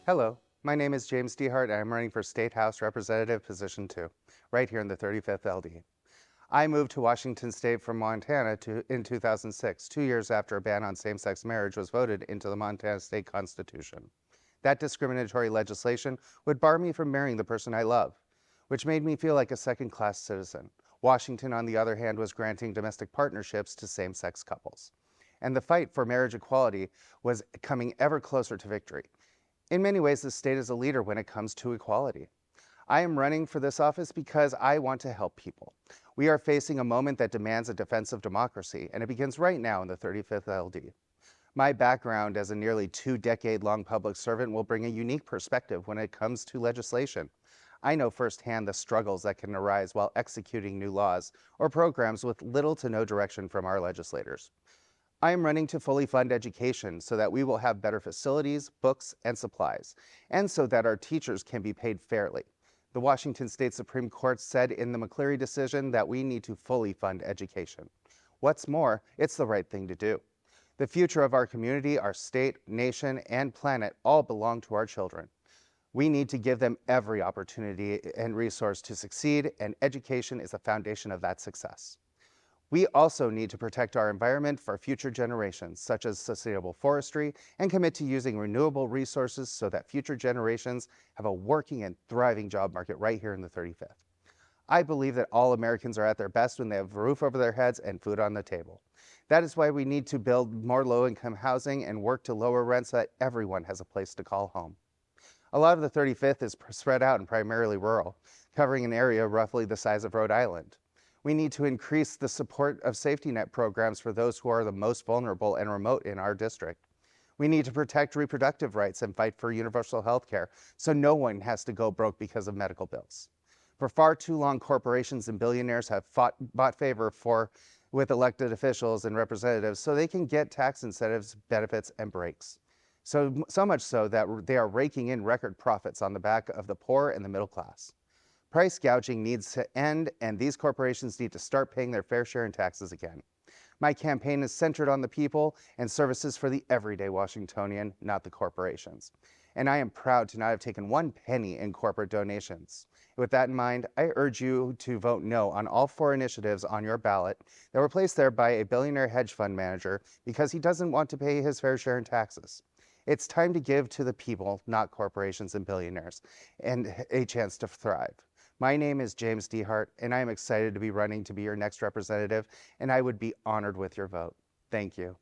Hello, my name is James DeHart, and I'm running for State House Representative Position 2, right here in the 35th LD. I moved to Washington State from Montana in 2006, 2 years after a ban on same-sex marriage was voted into the Montana State Constitution. That discriminatory legislation would bar me from marrying the person I love, which made me feel like a second-class citizen. Washington, on the other hand, was granting domestic partnerships to same-sex couples. And the fight for marriage equality was coming ever closer to victory. In many ways, the state is a leader when it comes to equality. I am running for this office because I want to help people. We are facing a moment that demands a defense of democracy, and it begins right now in the 35th LD. My background as a nearly 2-decade-long public servant will bring a unique perspective when it comes to legislation. I know firsthand the struggles that can arise while executing new laws or programs with little to no direction from our legislators. I am running to fully fund education so that we will have better facilities, books, and supplies, and so that our teachers can be paid fairly. The Washington State Supreme Court said in the McCleary decision that we need to fully fund education. What's more, it's the right thing to do. The future of our community, our state, nation, and planet all belong to our children. We need to give them every opportunity and resource to succeed, and education is the foundation of that success. We also need to protect our environment for future generations, such as sustainable forestry, and commit to using renewable resources so that future generations have a working and thriving job market right here in the 35th. I believe that all Americans are at their best when they have a roof over their heads and food on the table. That is why we need to build more low-income housing and work to lower rents so that everyone has a place to call home. A lot of the 35th is spread out and primarily rural, covering an area roughly the size of Rhode Island. We need to increase the support of safety net programs for those who are the most vulnerable and remote in our district. We need to protect reproductive rights and fight for universal health care so no one has to go broke because of medical bills. For far too long, corporations and billionaires have bought favor with elected officials and representatives so they can get tax incentives, benefits, and breaks. So much so that they are raking in record profits on the back of the poor and the middle class. Price gouging needs to end, and these corporations need to start paying their fair share in taxes again. My campaign is centered on the people and services for the everyday Washingtonian, not the corporations. And I am proud to not have taken one penny in corporate donations. With that in mind, I urge you to vote no on all 4 initiatives on your ballot that were placed there by a billionaire hedge fund manager because he doesn't want to pay his fair share in taxes. It's time to give to the people, not corporations and billionaires, and a chance to thrive. My name is James DeHart, and I am excited to be running to be your next representative, and I would be honored with your vote. Thank you.